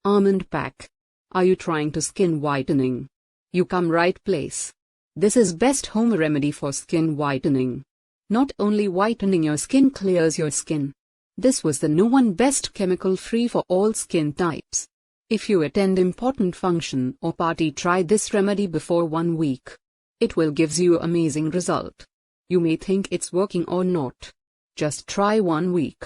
Almond pack. Are you trying to skin whitening? You come right place. This is best home remedy for skin whitening. Not only whitening your skin, clears your skin. This was the no one best chemical free for all skin types. If you attend important function or party, try this remedy before 1 week. It will gives you amazing result. You may think it's working or not. Just try 1 week.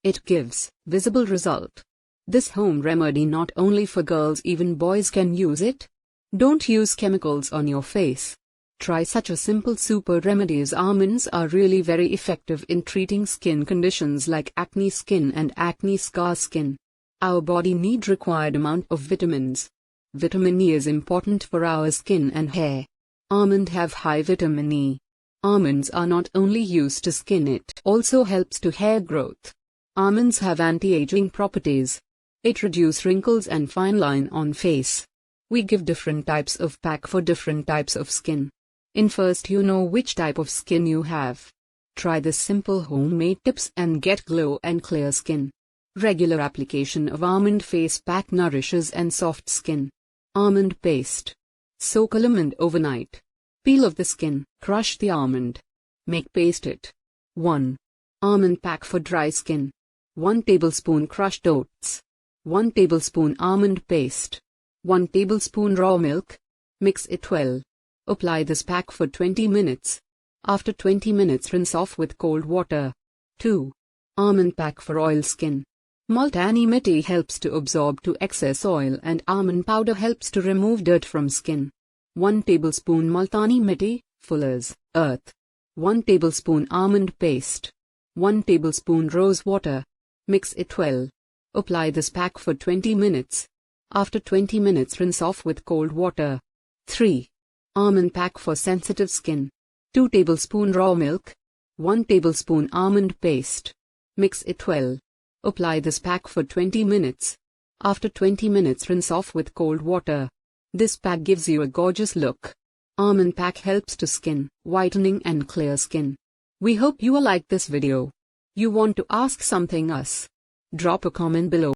It gives visible result. This home remedy not only for girls, even boys can use it. Don't use chemicals on your face. Try such a simple super remedies. Almonds are really very effective in treating skin conditions like acne skin and acne scar skin. Our body need required amount of vitamins. Vitamin E is important for our skin and hair. Almond have high vitamin E. Almonds are not only used to skin, it also helps to hair growth. Almonds have anti-aging properties. It reduce wrinkles and fine line on face. We give different types of pack for different types of skin. In first, you know which type of skin you have. Try this simple homemade tips and get glow and clear skin. Regular application of almond face pack nourishes and soft skin. Almond paste. Soak almond overnight. Peel off the skin, crush the almond. Make paste it. 1. Almond pack for dry skin. 1 tablespoon crushed oats. 1 tablespoon almond paste. 1 tablespoon raw milk. Mix it well. Apply this pack for 20 minutes. After 20 minutes, rinse off with cold water. 2. Almond pack for oil skin. Multani mitti helps to absorb to excess oil, and almond powder helps to remove dirt from skin. 1 tablespoon multani mitti, fuller's earth. 1 tablespoon almond paste. 1 tablespoon rose water. Mix it well. Apply this pack for 20 minutes. After 20 minutes, rinse off with cold water. 3. Almond pack for sensitive skin. 2 tablespoon raw milk. 1 tablespoon almond paste. Mix it well. Apply this pack for 20 minutes. After 20 minutes, rinse off with cold water. This pack gives you a gorgeous look. Almond pack helps to skin whitening and clear skin. We hope you will like this video. You want to ask something us? Drop a comment below.